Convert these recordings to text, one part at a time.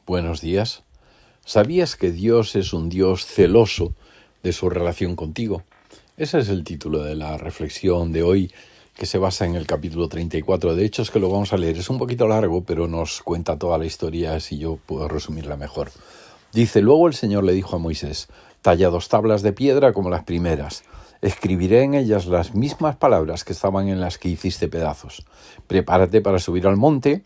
Buenos días. ¿Sabías que Dios es un Dios celoso de su relación contigo? Ese es el título de la reflexión de hoy, que se basa en el capítulo 34 de Hechos, que lo vamos a leer. Es un poquito largo, pero nos cuenta toda la historia, así yo puedo resumirla mejor. Dice: luego el Señor le dijo a Moisés: talla 2 tablas de piedra como las primeras. Escribiré en ellas las mismas palabras que estaban en las que hiciste pedazos. Prepárate para subir al monte,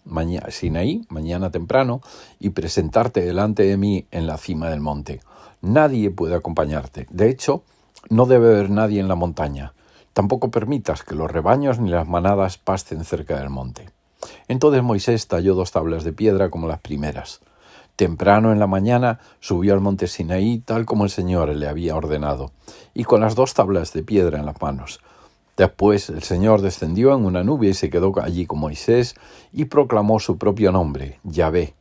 Sinaí, mañana temprano, y presentarte delante de mí en la cima del monte. Nadie puede acompañarte. De hecho, no debe haber nadie en la montaña. Tampoco permitas que los rebaños ni las manadas pasten cerca del monte. Entonces Moisés talló 2 tablas de piedra como las primeras. Temprano en la mañana subió al monte Sinaí, tal como el Señor le había ordenado, y con las 2 tablas de piedra en las manos. Después el Señor descendió en una nube y se quedó allí con Moisés y proclamó su propio nombre, Yahvé.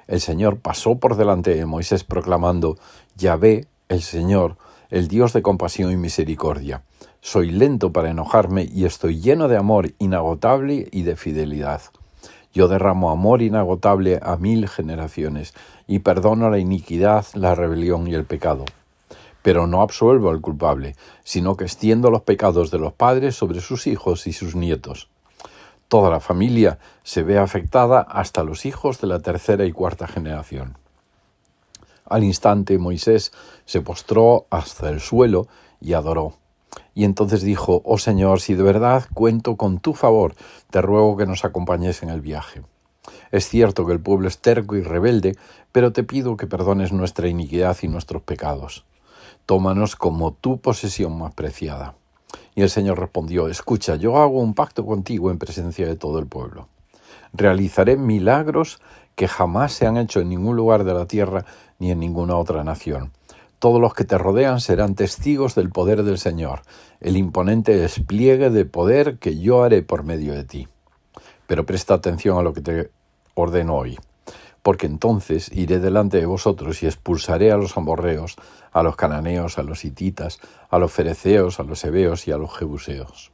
El Señor pasó por delante de Moisés proclamando: Yahvé, el Señor, el Dios de compasión y misericordia. Soy lento para enojarme y estoy lleno de amor inagotable y de fidelidad. Yo derramo amor inagotable a 1000 generaciones y perdono la iniquidad, la rebelión y el pecado. Pero no absuelvo al culpable, sino que extiendo los pecados de los padres sobre sus hijos y sus nietos. Toda la familia se ve afectada hasta los hijos de la 3ª y 4ª generación. Al instante Moisés se postró hasta el suelo y adoró. Y entonces dijo: oh Señor, si de verdad cuento con tu favor, te ruego que nos acompañes en el viaje. Es cierto que el pueblo es terco y rebelde, pero te pido que perdones nuestra iniquidad y nuestros pecados. Tómanos como tu posesión más preciada. Y el Señor respondió: escucha, yo hago un pacto contigo en presencia de todo el pueblo. Realizaré milagros que jamás se han hecho en ningún lugar de la tierra ni en ninguna otra nación. Todos los que te rodean serán testigos del poder del Señor, el imponente despliegue de poder que yo haré por medio de ti. Pero presta atención a lo que te ordeno hoy, porque entonces iré delante de vosotros y expulsaré a los amorreos, a los cananeos, a los hititas, a los fereceos, a los heveos y a los jebuseos.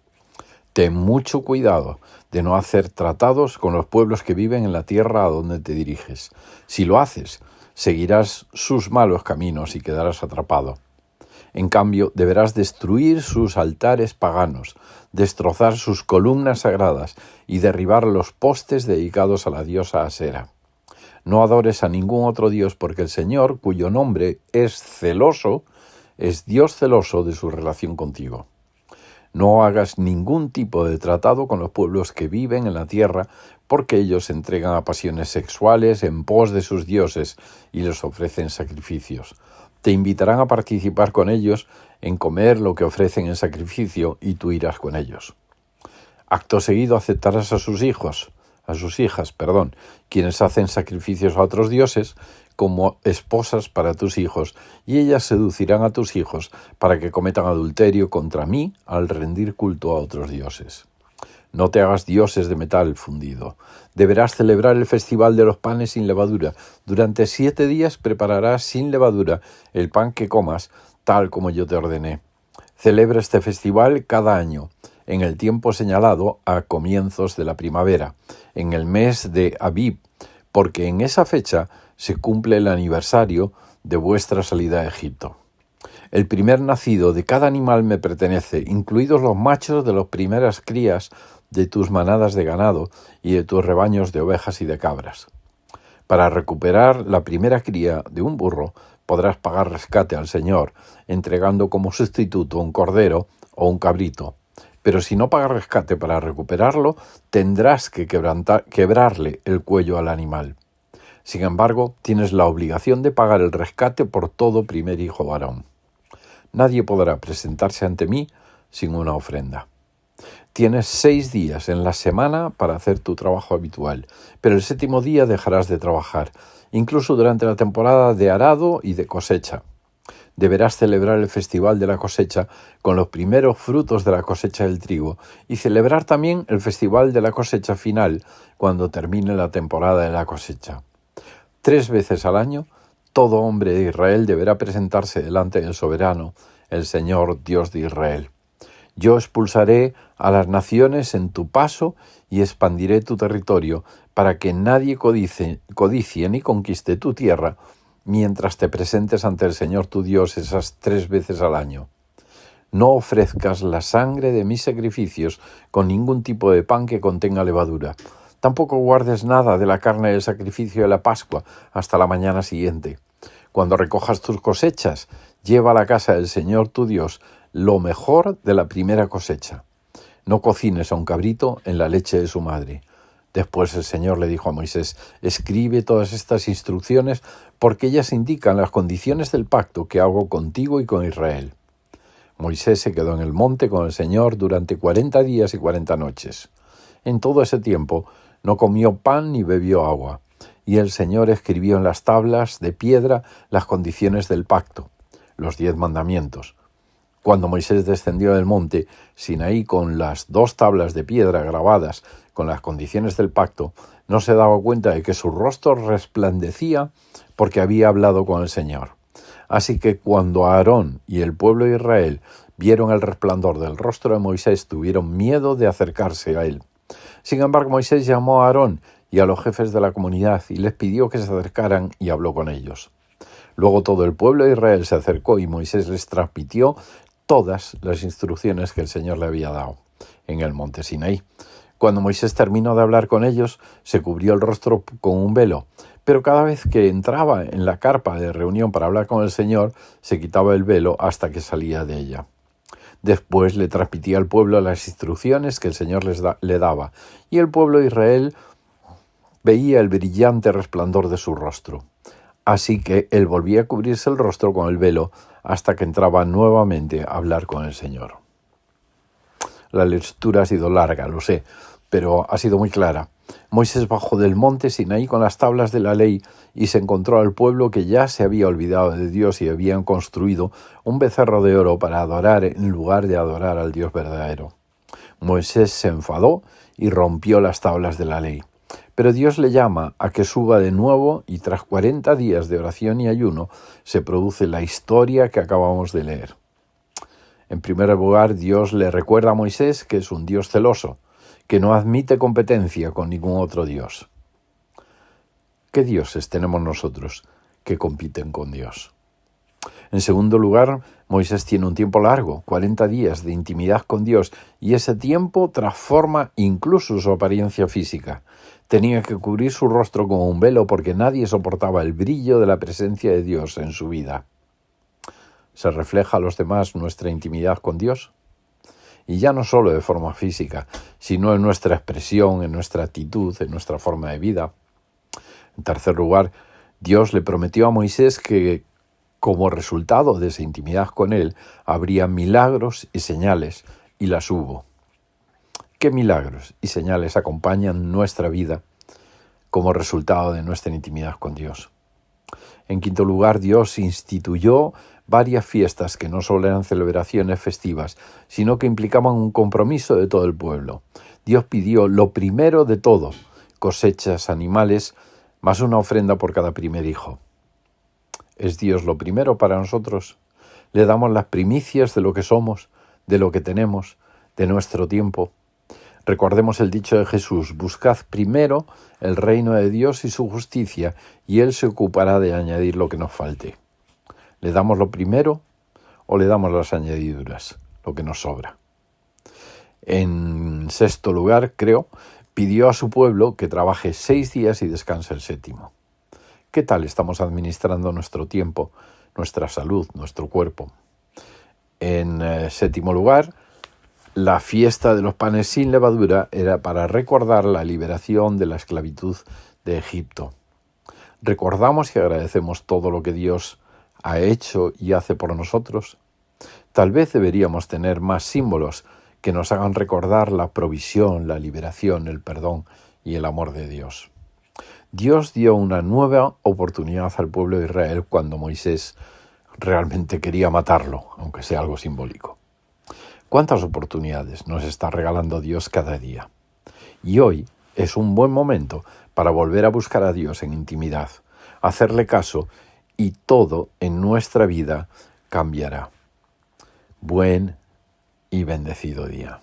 Ten mucho cuidado de no hacer tratados con los pueblos que viven en la tierra a donde te diriges. Si lo haces, seguirás sus malos caminos y quedarás atrapado. En cambio, deberás destruir sus altares paganos, destrozar sus columnas sagradas y derribar los postes dedicados a la diosa Asera. No adores a ningún otro dios, porque el Señor, cuyo nombre es celoso, es Dios celoso de su relación contigo. No hagas ningún tipo de tratado con los pueblos que viven en la tierra, porque ellos se entregan a pasiones sexuales en pos de sus dioses y les ofrecen sacrificios. Te invitarán a participar con ellos en comer lo que ofrecen en sacrificio y tú irás con ellos. Acto seguido aceptarás a sus hijas, quienes hacen sacrificios a otros dioses, como esposas para tus hijos, y ellas seducirán a tus hijos para que cometan adulterio contra mí al rendir culto a otros dioses. No te hagas dioses de metal fundido. Deberás celebrar el festival de los panes sin levadura. Durante 7 días prepararás sin levadura el pan que comas, tal como yo te ordené. Celebra este festival cada año, en el tiempo señalado a comienzos de la primavera, en el mes de Abib, porque en esa fecha se cumple el aniversario de vuestra salida a Egipto. El primer nacido de cada animal me pertenece, incluidos los machos de las primeras crías de tus manadas de ganado y de tus rebaños de ovejas y de cabras. Para recuperar la primera cría de un burro, podrás pagar rescate al Señor, entregando como sustituto un cordero o un cabrito. Pero si no pagas rescate para recuperarlo, tendrás que quebrarle el cuello al animal. Sin embargo, tienes la obligación de pagar el rescate por todo primer hijo varón. Nadie podrá presentarse ante mí sin una ofrenda. Tienes 6 días en la semana para hacer tu trabajo habitual, pero el 7º día dejarás de trabajar, incluso durante la temporada de arado y de cosecha. Deberás celebrar el festival de la cosecha con los primeros frutos de la cosecha del trigo y celebrar también el festival de la cosecha final cuando termine la temporada de la cosecha. 3 veces al año, todo hombre de Israel deberá presentarse delante del soberano, el Señor Dios de Israel. Yo expulsaré a las naciones en tu paso y expandiré tu territorio para que nadie codicie ni conquiste tu tierra mientras te presentes ante el Señor tu Dios esas 3 veces al año. No ofrezcas la sangre de mis sacrificios con ningún tipo de pan que contenga levadura. Tampoco guardes nada de la carne del sacrificio de la Pascua hasta la mañana siguiente. Cuando recojas tus cosechas, lleva a la casa del Señor tu Dios lo mejor de la primera cosecha. No cocines a un cabrito en la leche de su madre. Después el Señor le dijo a Moisés: escribe todas estas instrucciones porque ellas indican las condiciones del pacto que hago contigo y con Israel. Moisés se quedó en el monte con el Señor durante 40 días y 40 noches. En todo ese tiempo no comió pan ni bebió agua, y el Señor escribió en las tablas de piedra las condiciones del pacto, los 10 mandamientos. Cuando Moisés descendió del monte Sinaí con las 2 tablas de piedra grabadas con las condiciones del pacto, no se daba cuenta de que su rostro resplandecía porque había hablado con el Señor. Así que cuando Aarón y el pueblo de Israel vieron el resplandor del rostro de Moisés, tuvieron miedo de acercarse a él. Sin embargo, Moisés llamó a Aarón y a los jefes de la comunidad y les pidió que se acercaran y habló con ellos. Luego todo el pueblo de Israel se acercó y Moisés les transmitió todas las instrucciones que el Señor le había dado en el monte Sinaí. Cuando Moisés terminó de hablar con ellos, se cubrió el rostro con un velo, pero cada vez que entraba en la carpa de reunión para hablar con el Señor, se quitaba el velo hasta que salía de ella. Después le transmitía al pueblo las instrucciones que el Señor le daba, y el pueblo de Israel veía el brillante resplandor de su rostro. Así que él volvía a cubrirse el rostro con el velo hasta que entraba nuevamente a hablar con el Señor. La lectura ha sido larga, lo sé, pero ha sido muy clara. Moisés bajó del monte Sinaí con las tablas de la ley y se encontró al pueblo que ya se había olvidado de Dios y habían construido un becerro de oro para adorar en lugar de adorar al Dios verdadero. Moisés se enfadó y rompió las tablas de la ley. Pero Dios le llama a que suba de nuevo y tras 40 días de oración y ayuno se produce la historia que acabamos de leer. En primer lugar, Dios le recuerda a Moisés que es un Dios celoso, que no admite competencia con ningún otro Dios. ¿Qué dioses tenemos nosotros que compiten con Dios? En segundo lugar, Moisés tiene un tiempo largo, 40 días de intimidad con Dios, y ese tiempo transforma incluso su apariencia física. Tenía que cubrir su rostro con un velo porque nadie soportaba el brillo de la presencia de Dios en su vida. ¿Se refleja a los demás nuestra intimidad con Dios? Y ya no solo de forma física, sino en nuestra expresión, en nuestra actitud, en nuestra forma de vida. En tercer lugar, Dios le prometió a Moisés que, como resultado de esa intimidad con él, habría milagros y señales, y las hubo. ¿Qué milagros y señales acompañan nuestra vida como resultado de nuestra intimidad con Dios? En quinto lugar, Dios instituyó varias fiestas que no solo eran celebraciones festivas, sino que implicaban un compromiso de todo el pueblo. Dios pidió lo primero de todo, cosechas, animales, más una ofrenda por cada primer hijo. ¿Es Dios lo primero para nosotros? ¿Le damos las primicias de lo que somos, de lo que tenemos, de nuestro tiempo? Recordemos el dicho de Jesús: buscad primero el reino de Dios y su justicia, y Él se ocupará de añadir lo que nos falte. ¿Le damos lo primero o le damos las añadiduras, lo que nos sobra? En sexto lugar, pidió a su pueblo que trabaje 6 días y descanse el 7º. ¿Qué tal estamos administrando nuestro tiempo, nuestra salud, nuestro cuerpo? En séptimo lugar, la fiesta de los panes sin levadura era para recordar la liberación de la esclavitud de Egipto. ¿Recordamos y agradecemos todo lo que Dios ha hecho y hace por nosotros? Tal vez deberíamos tener más símbolos que nos hagan recordar la provisión, la liberación, el perdón y el amor de Dios. Dios dio una nueva oportunidad al pueblo de Israel cuando Moisés realmente quería matarlo, aunque sea algo simbólico. ¿Cuántas oportunidades nos está regalando Dios cada día? Y hoy es un buen momento para volver a buscar a Dios en intimidad, hacerle caso, y todo en nuestra vida cambiará. Buen y bendecido día.